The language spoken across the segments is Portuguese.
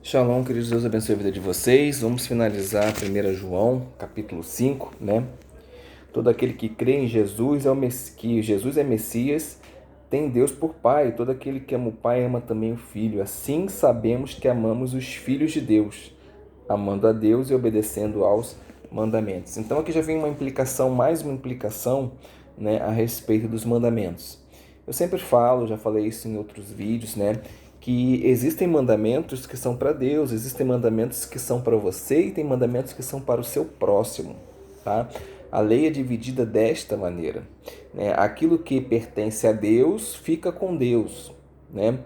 Shalom, queridos, Deus abençoe a vida de vocês. Vamos finalizar 1 João, capítulo 5, né? Todo aquele que crê em Jesus, que Jesus é Messias, tem Deus por Pai. Todo aquele que ama o Pai ama também o Filho. Assim sabemos que amamos os filhos de Deus, amando a Deus e obedecendo aos mandamentos. Então aqui já vem mais uma implicação, né, a respeito dos mandamentos. Eu sempre falo, já falei isso em outros vídeos, né, que existem mandamentos que são para Deus, existem mandamentos que são para você e tem mandamentos que são para o seu próximo, tá? A lei é dividida desta maneira, né? Aquilo que pertence a Deus fica com Deus, né?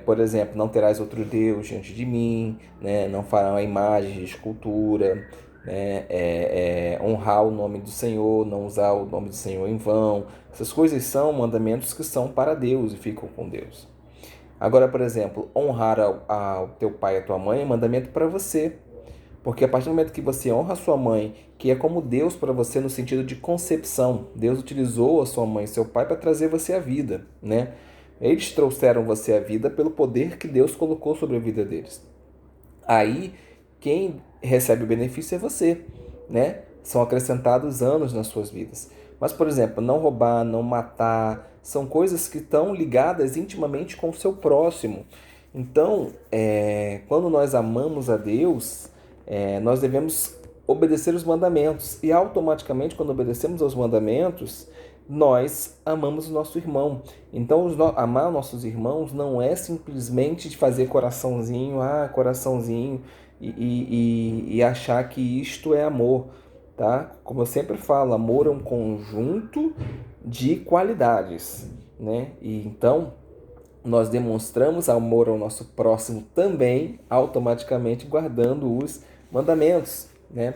Por exemplo, não terás outro Deus diante de mim, né? Não farão a imagem de escultura, né? Honrar o nome do Senhor, não usar o nome do Senhor em vão. Essas coisas são mandamentos que são para Deus e ficam com Deus. Agora, por exemplo, honrar ao teu pai e a tua mãe é mandamento para você. Porque a partir do momento que você honra a sua mãe, que é como Deus para você no sentido de concepção, Deus utilizou a sua mãe e seu pai para trazer você à vida, né? Eles trouxeram você à vida pelo poder que Deus colocou sobre a vida deles. Aí, quem recebe o benefício é você, né? São acrescentados anos nas suas vidas. Mas, por exemplo, não roubar, não matar, são coisas que estão ligadas intimamente com o seu próximo. Então, quando nós amamos a Deus, nós devemos obedecer os mandamentos. E automaticamente, quando obedecemos aos mandamentos, nós amamos o nosso irmão. Então, amar nossos irmãos não é simplesmente de fazer coraçãozinho, e achar que isto é amor, tá? Como eu sempre falo, amor é um conjunto de qualidades, né? E então, nós demonstramos amor ao nosso próximo também, automaticamente guardando os mandamentos, né?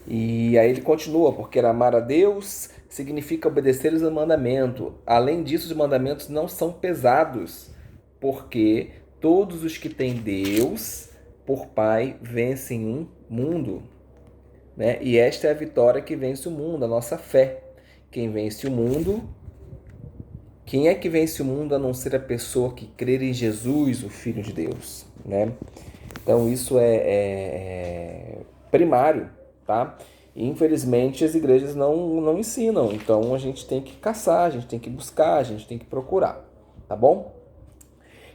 E aí ele continua, porque amar a Deus significa obedecer os mandamentos. Além disso, os mandamentos não são pesados, porque todos os que têm Deus por Pai vencem um mundo, né? E esta é a vitória que vence o mundo, a nossa fé. Quem vence o mundo, quem é que vence o mundo a não ser a pessoa que crer em Jesus, o Filho de Deus, né? Então isso é primário, tá? E, infelizmente as igrejas não ensinam, então a gente tem que caçar, a gente tem que buscar, a gente tem que procurar, tá bom?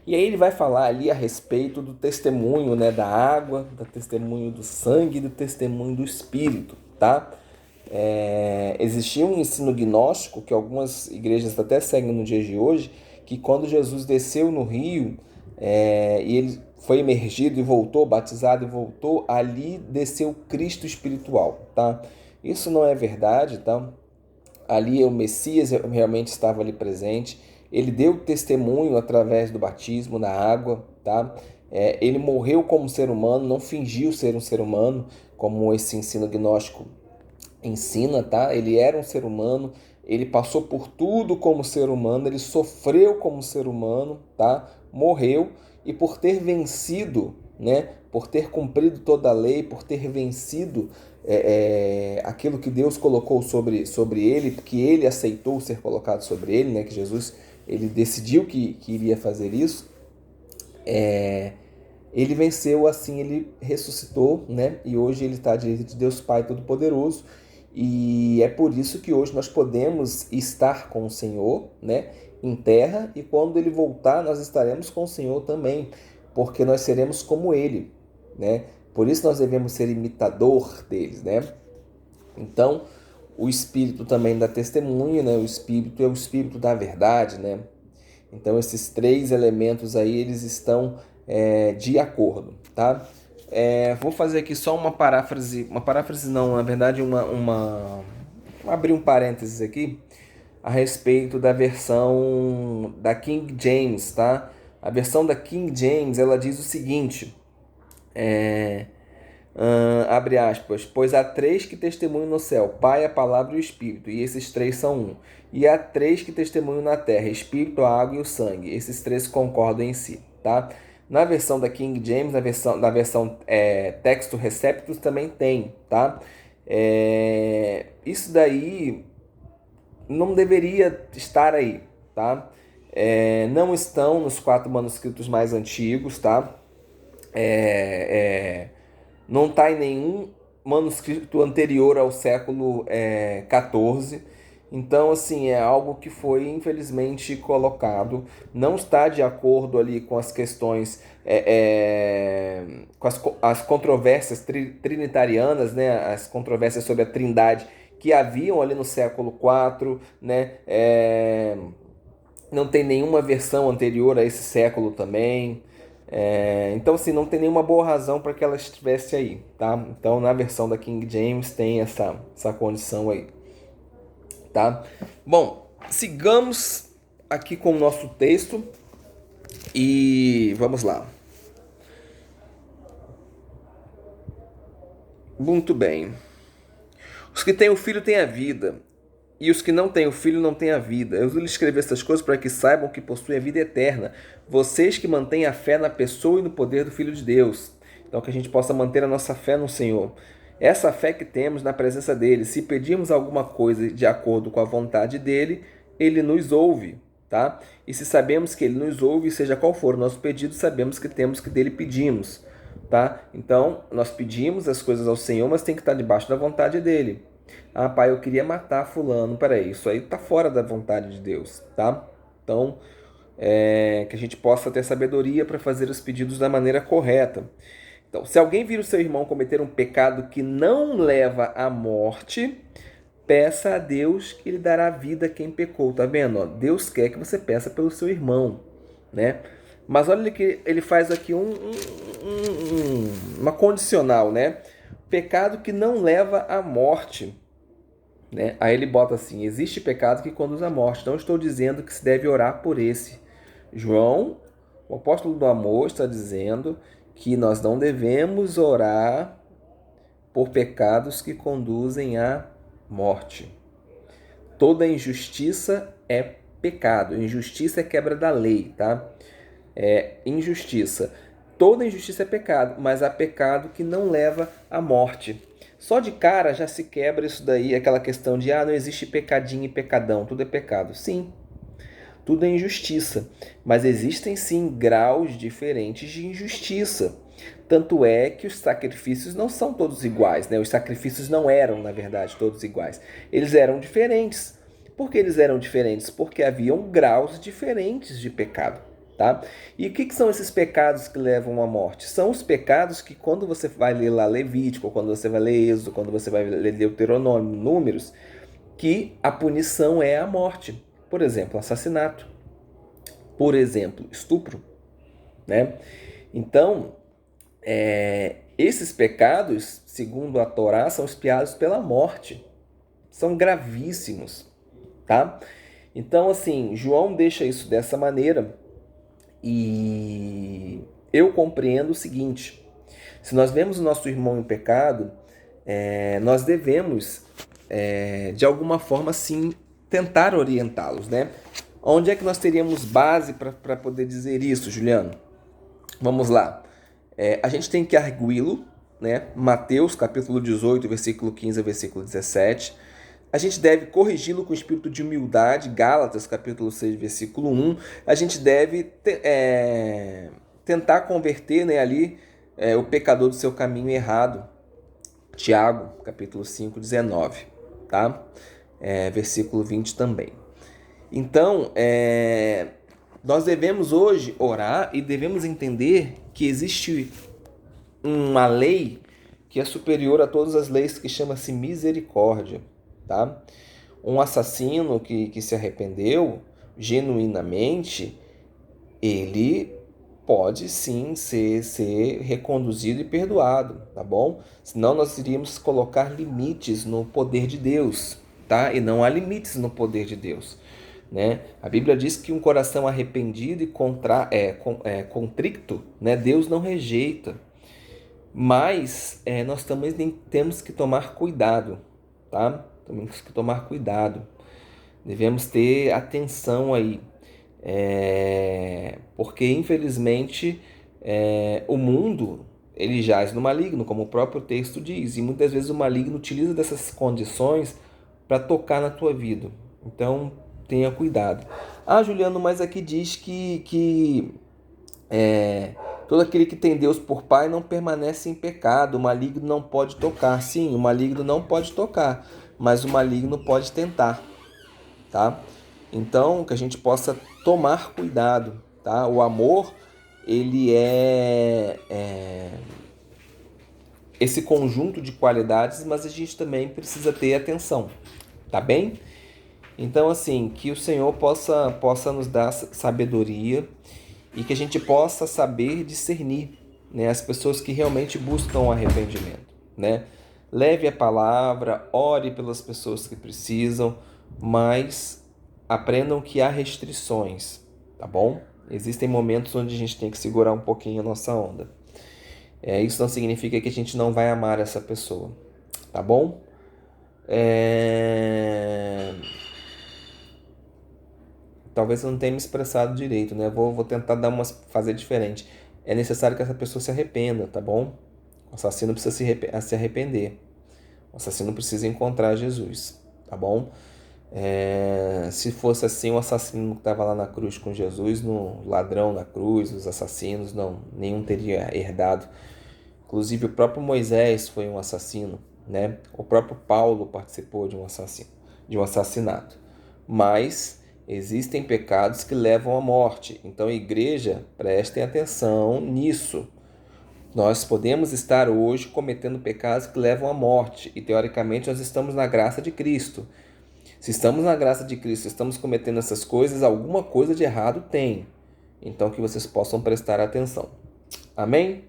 E aí ele vai falar ali a respeito do testemunho, né, da água, do testemunho do sangue e do testemunho do Espírito, tá? Existia um ensino gnóstico que algumas igrejas até seguem no dia de hoje, que quando Jesus desceu no rio e ele foi imergido e voltou, batizado e voltou, ali desceu Cristo espiritual, tá? Isso não é verdade, tá? Ali o Messias realmente estava ali presente. Ele deu testemunho através do batismo na água, tá? Ele morreu como ser humano, não fingiu ser um ser humano, como esse ensino gnóstico ensina, tá? Ele era um ser humano, ele passou por tudo como ser humano, ele sofreu como ser humano, tá? Morreu e por ter vencido, né? Por ter cumprido toda a lei, por ter vencido aquilo que Deus colocou sobre ele, que ele aceitou ser colocado sobre ele, né? Que Jesus ele decidiu que iria fazer isso. Ele venceu, assim ele ressuscitou, né? E hoje ele está à direita de Deus Pai Todo-Poderoso. E é por isso que hoje nós podemos estar com o Senhor, né? Em terra, e quando ele voltar, nós estaremos com o Senhor também, porque nós seremos como ele, né? Por isso nós devemos ser imitador deles, né? Então, o Espírito também dá testemunho, né? O Espírito é o Espírito da verdade, né? Então, esses três elementos aí, eles estão de acordo, tá? Vou fazer aqui só uma paráfrase não, na verdade, vou abrir um parênteses aqui, a respeito da versão da King James, tá? A versão da King James, ela diz o seguinte, abre aspas, pois há três que testemunham no céu, Pai, a Palavra e o Espírito, e esses três são um. E há três que testemunham na terra, Espírito, a água e o sangue, esses três concordam em si, tá? Na versão da King James, na versão Texto Receptus também tem, tá? Isso daí não deveria estar aí, tá? Não estão nos 4 manuscritos mais antigos, tá? não está em nenhum manuscrito anterior ao século XIV. Então, assim, é algo que foi infelizmente colocado, não está de acordo ali com as questões, com as controvérsias trinitarianas, né? As controvérsias sobre a Trindade que haviam ali no século IV, né? Não tem nenhuma versão anterior a esse século também. Então, assim, não tem nenhuma boa razão para que ela estivesse aí, tá? Então, na versão da King James tem essa condição aí, tá? Bom, sigamos aqui com o nosso texto e vamos lá. Muito bem. Os que têm o filho têm a vida, e os que não têm o filho não têm a vida. Eu lhes escrevi essas coisas para que saibam que possuem a vida eterna. Vocês que mantêm a fé na pessoa e no poder do Filho de Deus. Então, que a gente possa manter a nossa fé no Senhor. Essa fé que temos na presença dele. Se pedirmos alguma coisa de acordo com a vontade dele, ele nos ouve, tá? E se sabemos que ele nos ouve, seja qual for o nosso pedido, sabemos que temos que dele pedimos, tá? Então, nós pedimos as coisas ao Senhor, mas tem que estar debaixo da vontade dele. Ah, pai, eu queria matar fulano. Peraí, isso aí tá fora da vontade de Deus, tá? Então, que a gente possa ter sabedoria para fazer os pedidos da maneira correta. Então, se alguém vir o seu irmão cometer um pecado que não leva à morte, peça a Deus que lhe dará vida a quem pecou. Tá vendo? Deus quer que você peça pelo seu irmão, né? Mas olha que ele faz aqui uma condicional, né? Pecado que não leva à morte. Né? Aí ele bota assim: existe pecado que conduz à morte. Não estou dizendo que se deve orar por esse. João, o apóstolo do amor, está dizendo que nós não devemos orar por pecados que conduzem à morte. Toda injustiça é pecado. Injustiça é quebra da lei, tá? Injustiça. Toda injustiça é pecado, mas há pecado que não leva à morte. Só de cara já se quebra isso daí, aquela questão de não existe pecadinho e pecadão, tudo é pecado. Sim, tudo é injustiça, mas existem sim graus diferentes de injustiça. Tanto é que os sacrifícios não são todos iguais, né? Os sacrifícios não eram, na verdade, todos iguais. Eles eram diferentes. Por que eles eram diferentes? Porque haviam graus diferentes de pecado. Tá? E o que são esses pecados que levam à morte? São os pecados que quando você vai ler lá Levítico, quando você vai ler Êxodo, quando você vai ler Deuteronômio, Números, que a punição é a morte. Por exemplo, assassinato. Por exemplo, estupro. Né? Então, esses pecados, segundo a Torá, são espiados pela morte. São gravíssimos. Tá? Então, assim, João deixa isso dessa maneira. E eu compreendo o seguinte: se nós vemos o nosso irmão em pecado, nós devemos, de alguma forma, sim, tentar orientá-los, né? Onde é que nós teríamos base para poder dizer isso, Juliano? Vamos lá. A gente tem que arguí-lo, né? Mateus, capítulo 18, versículo 15 a versículo 17. A gente deve corrigi-lo com espírito de humildade, Gálatas, capítulo 6, versículo 1. A gente deve tentar converter, né, ali o pecador do seu caminho errado, Tiago, capítulo 5, 19, tá? Versículo 20 também. Então, nós devemos hoje orar e devemos entender que existe uma lei que é superior a todas as leis, que chama-se misericórdia. Tá? Um assassino que se arrependeu genuinamente, ele pode sim ser reconduzido e perdoado, tá bom? Senão nós iríamos colocar limites no poder de Deus, tá? E não há limites no poder de Deus, né? A Bíblia diz que um coração arrependido e contrito, né, Deus não rejeita. Mas nós também temos que tomar cuidado, tá? Temos que tomar cuidado. Devemos ter atenção aí. Porque, infelizmente, o mundo ele jaz no maligno, como o próprio texto diz. E muitas vezes o maligno utiliza dessas condições para tocar na tua vida. Então, tenha cuidado. Juliano, mas aqui diz que Todo aquele que tem Deus por Pai não permanece em pecado. O maligno não pode tocar. Sim, o maligno não pode tocar, mas o maligno pode tentar, tá? Então, que a gente possa tomar cuidado, tá? O amor, ele é esse conjunto de qualidades, mas a gente também precisa ter atenção, tá bem? Então, assim, que o Senhor possa nos dar sabedoria e que a gente possa saber discernir, né, as pessoas que realmente buscam o arrependimento, né? Leve a palavra, ore pelas pessoas que precisam, mas aprendam que há restrições, tá bom? Existem momentos onde a gente tem que segurar um pouquinho a nossa onda. Isso não significa que a gente não vai amar essa pessoa, tá bom? Talvez eu não tenha me expressado direito, né? Vou tentar fazer diferente. É necessário que essa pessoa se arrependa, tá bom? O assassino precisa se arrepender. O assassino precisa encontrar Jesus, tá bom? Se fosse assim, o assassino que estava lá na cruz com Jesus, no ladrão na cruz, os assassinos, não, nenhum teria herdado. Inclusive o próprio Moisés foi um assassino, né? O próprio Paulo participou de um assassinato. Mas existem pecados que levam à morte. Então, igreja, prestem atenção nisso. Nós podemos estar hoje cometendo pecados que levam à morte e, teoricamente, nós estamos na graça de Cristo. Se estamos na graça de Cristo, estamos cometendo essas coisas, alguma coisa de errado tem. Então, que vocês possam prestar atenção. Amém?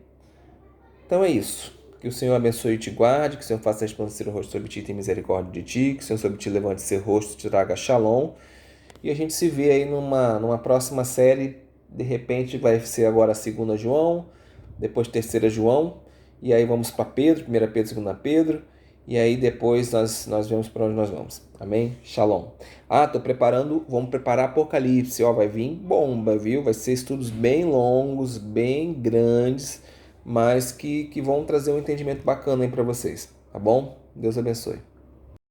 Então é isso. Que o Senhor abençoe e te guarde, que o Senhor faça resplandecer o rosto sobre ti e tenha misericórdia de ti, que o Senhor sobre ti levante seu rosto e te traga shalom. E a gente se vê aí numa próxima série. De repente vai ser agora a 2 João, depois 3 João, e aí vamos para Pedro, 1 Pedro, 2 Pedro, e aí depois nós vemos para onde nós vamos. Amém? Shalom. Vamos preparar Apocalipse, vai vir bomba, viu? Vai ser estudos bem longos, bem grandes, mas que vão trazer um entendimento bacana aí para vocês, tá bom? Deus abençoe.